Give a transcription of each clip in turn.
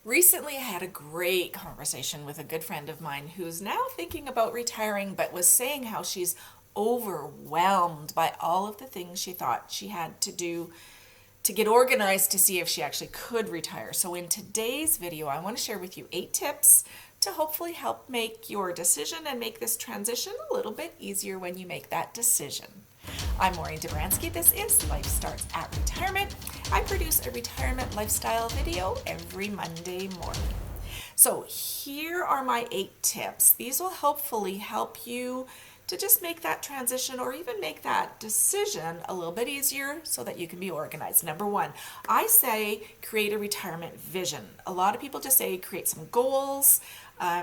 Recently, I had a great conversation with a good friend of mine who's now thinking about retiring, but was saying how she's overwhelmed by all of the things she thought she had to do to get organized to see if she actually could retire. So, in today's video, I want to share with you 8 tips to hopefully help make your decision and make this transition a little bit easier when you make that decision. I'm Maureen Dobransky. This is Life Starts at Retirement. I produce a retirement lifestyle video every Monday morning. So here are my 8 tips. These will hopefully help you to just make that transition or even make that decision a little bit easier so that you can be organized. Number 1, I say create a retirement vision. A lot of people just say create some goals,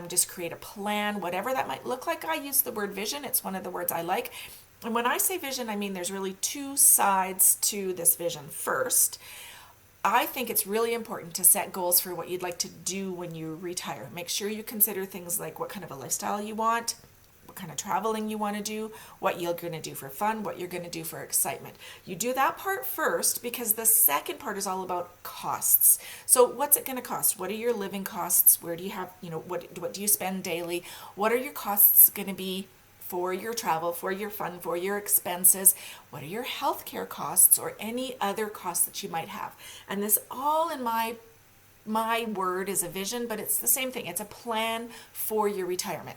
just create a plan, whatever that might look like. I use the word vision. It's one of the words I like. And when I say vision, I mean there's really 2 sides to this vision. First, I think it's really important to set goals for what you'd like to do when you retire. Make sure you consider things like what kind of a lifestyle you want, what kind of traveling you want to do, what you're going to do for fun, what you're going to do for excitement. You do that part first because the second part is all about costs. So what's it going to cost? What are your living costs? Where do you have, what do you spend daily? What are your costs going to be for your travel, for your fun, for your expenses? What are your healthcare costs or any other costs that you might have? And this all in my word is a vision, but it's the same thing. It's a plan for your retirement.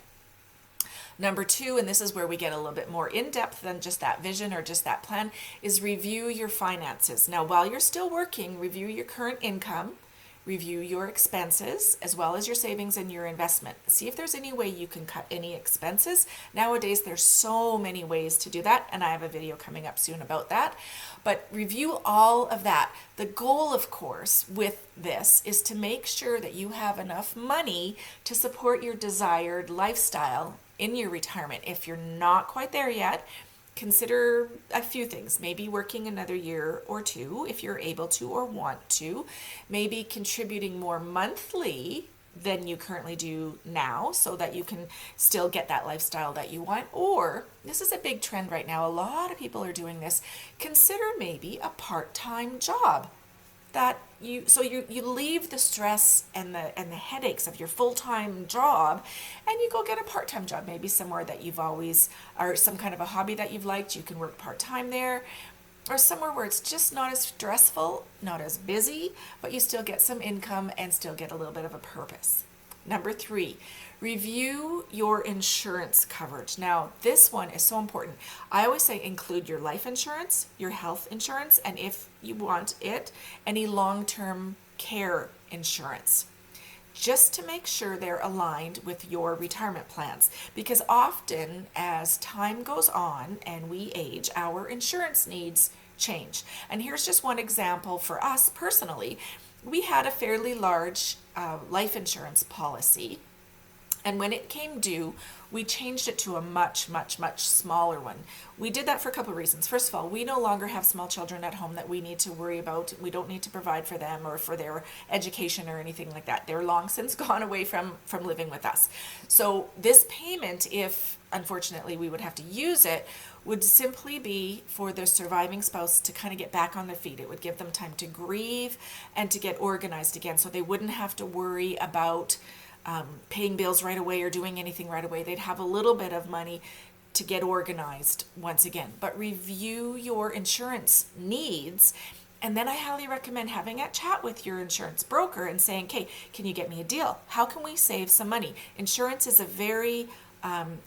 Number 2, and this is where we get a little bit more in depth than just that vision or just that plan, is review your finances. Now, while you're still working, review your current income, review your expenses as well as your savings and your investment. See if there's any way you can cut any expenses. Nowadays, there's so many ways to do that, and I have a video coming up soon about that. But review all of that. The goal, of course, with this is to make sure that you have enough money to support your desired lifestyle in your retirement. If you're not quite there yet, consider a few things. Maybe working another year or 2 if you're able to or want to. Maybe contributing more monthly than you currently do now so that you can still get that lifestyle that you want. Or, this is a big trend right now, a lot of people are doing this, consider maybe a part-time job. That you leave the stress and the headaches of your full-time job and you go get a part-time job, maybe somewhere that you've always, or some kind of a hobby that you've liked. You can work part-time there, or somewhere where it's just not as stressful, not as busy, but you still get some income and still get a little bit of a purpose. Number 3, review your insurance coverage. Now, this one is so important. I always say include your life insurance, your health insurance, and if you want it, any long-term care insurance, just to make sure they're aligned with your retirement plans. Because often, as time goes on and we age, our insurance needs change. And here's just one example for us personally. We had a fairly large life insurance policy, and when it came due, we changed it to a much, much, much smaller one. We did that for a couple of reasons. First of all, we no longer have small children at home that we need to worry about. We don't need to provide for them or for their education or anything like that. They're long since gone away from living with us. So this payment, if unfortunately we would have to use it, would simply be for the surviving spouse to kind of get back on their feet. It would give them time to grieve and to get organized again, so they wouldn't have to worry about paying bills right away or doing anything right away. They'd have a little bit of money to get organized once again. But review your insurance needs, and then I highly recommend having a chat with your insurance broker and saying, okay, can you get me a deal? How can we save some money? Insurance is a very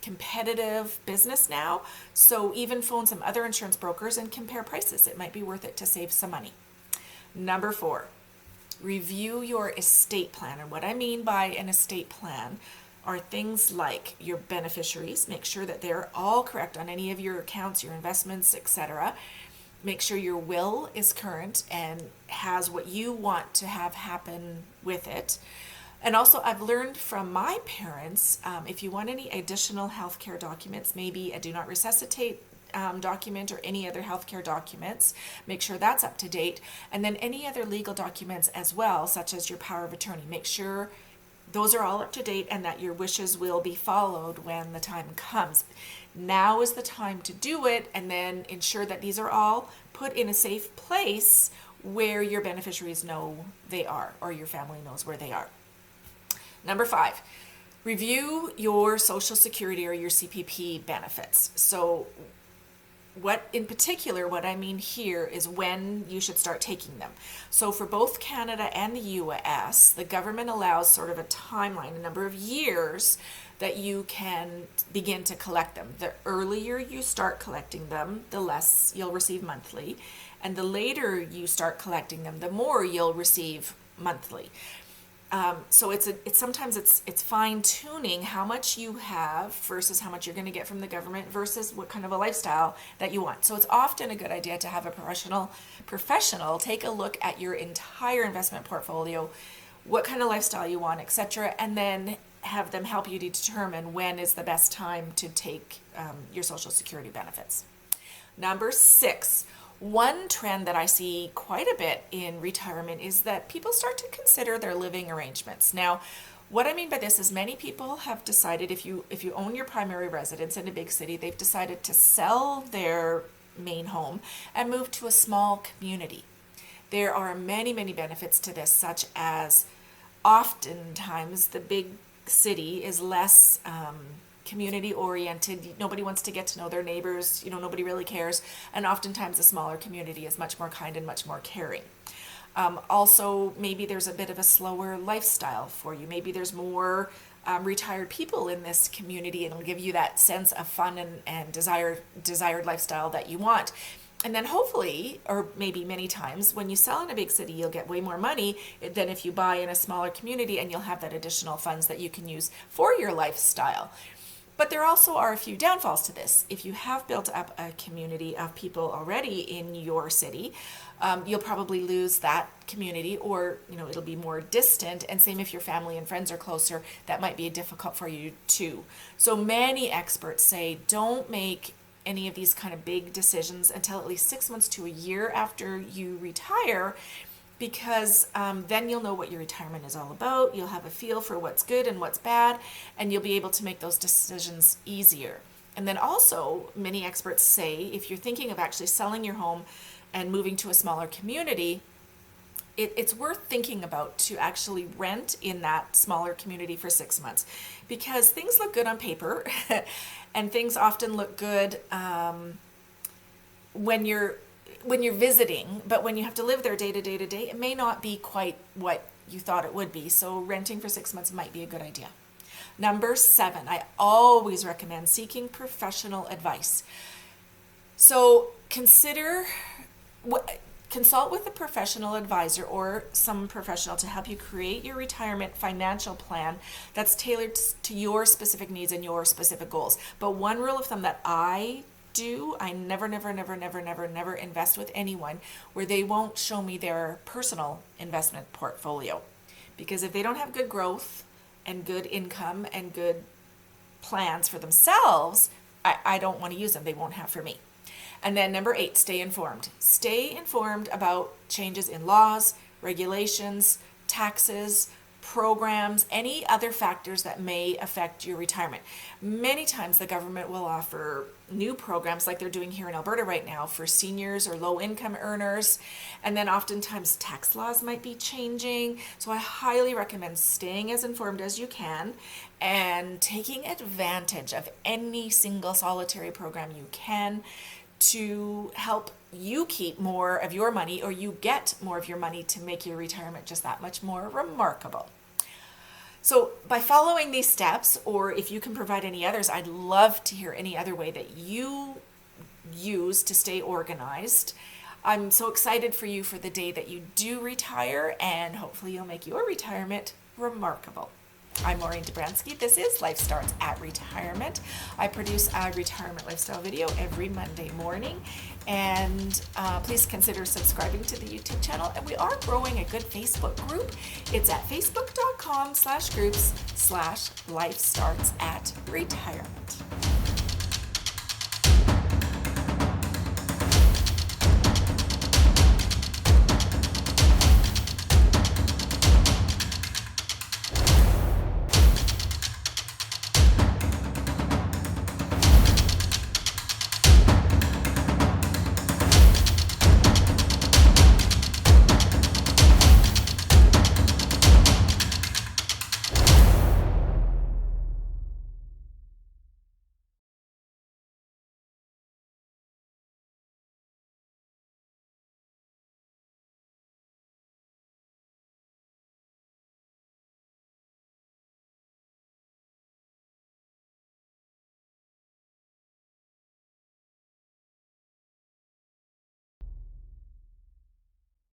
competitive business now, so even phone some other insurance brokers and compare prices. It might be worth it to save some money. Number 4, review your estate plan. And what I mean by an estate plan are things like your beneficiaries. Make sure that they're all correct on any of your accounts, your investments, etc. Make sure your will is current and has what you want to have happen with it. And also, I've learned from my parents, if you want any additional healthcare documents, maybe a do not resuscitate document or any other healthcare documents, make sure that's up to date. And then any other legal documents as well, such as your power of attorney, make sure those are all up to date and that your wishes will be followed when the time comes. Now is the time to do it, and then ensure that these are all put in a safe place where your beneficiaries know they are, or your family knows where they are. Number 5, review your Social Security or your CPP benefits. So what I mean here is when you should start taking them. So for both Canada and the US, the government allows sort of a timeline, a number of years that you can begin to collect them. The earlier you start collecting them, the less you'll receive monthly. And the later you start collecting them, the more you'll receive monthly. So it's sometimes fine tuning how much you have versus how much you're going to get from the government versus what kind of a lifestyle that you want. So it's often a good idea to have a professional take a look at your entire investment portfolio, what kind of lifestyle you want, etc., and then have them help you to determine when is the best time to take your Social Security benefits. Number 6. One trend that I see quite a bit in retirement is that people start to consider their living arrangements. Now, what I mean by this is many people have decided if you own your primary residence in a big city, they've decided to sell their main home and move to a small community. There are many, many benefits to this, such as oftentimes the big city is less community oriented. Nobody wants to get to know their neighbors, nobody really cares, and oftentimes a smaller community is much more kind and much more caring. Also, maybe there's a bit of a slower lifestyle for you. Maybe there's more retired people in this community, and it'll give you that sense of fun and desired lifestyle that you want. And then hopefully, or maybe many times, when you sell in a big city, you'll get way more money than if you buy in a smaller community, and you'll have that additional funds that you can use for your lifestyle. But there also are a few downfalls to this. If you have built up a community of people already in your city, you'll probably lose that community, or it'll be more distant. And same if your family and friends are closer, that might be difficult for you too. So many experts say don't make any of these kind of big decisions until at least 6 months to a year after you retire, because then you'll know what your retirement is all about. You'll have a feel for what's good and what's bad, and you'll be able to make those decisions easier. And then also, many experts say if you're thinking of actually selling your home and moving to a smaller community, it's worth thinking about to actually rent in that smaller community for 6 months, because things look good on paper and things often look good when you're visiting, but when you have to live there day to day, it may not be quite what you thought it would be. So renting for 6 months might be a good idea. Number 7, I always recommend seeking professional advice. So consult with a professional advisor or some professional to help you create your retirement financial plan that's tailored to your specific needs and your specific goals. But one rule of thumb that I never invest with anyone where they won't show me their personal investment portfolio. Because if they don't have good growth and good income and good plans for themselves, I don't want to use them. They won't have for me. And then number 8, stay informed. Stay informed about changes in laws, regulations, taxes, programs, any other factors that may affect your retirement. Many times the government will offer new programs like they're doing here in Alberta right now for seniors or low income earners. And then oftentimes tax laws might be changing. So I highly recommend staying as informed as you can and taking advantage of any single solitary program you can to help you keep more of your money, or you get more of your money to make your retirement just that much more remarkable. So by following these steps, or if you can provide any others, I'd love to hear any other way that you use to stay organized. I'm so excited for you for the day that you do retire, and hopefully you'll make your retirement remarkable. I'm Maureen Dobransky. This is Life Starts at Retirement. I produce a retirement lifestyle video every Monday morning, and please consider subscribing to the YouTube channel. And we are growing a good Facebook group. It's at facebook.com/groups/lifestartsatretirement.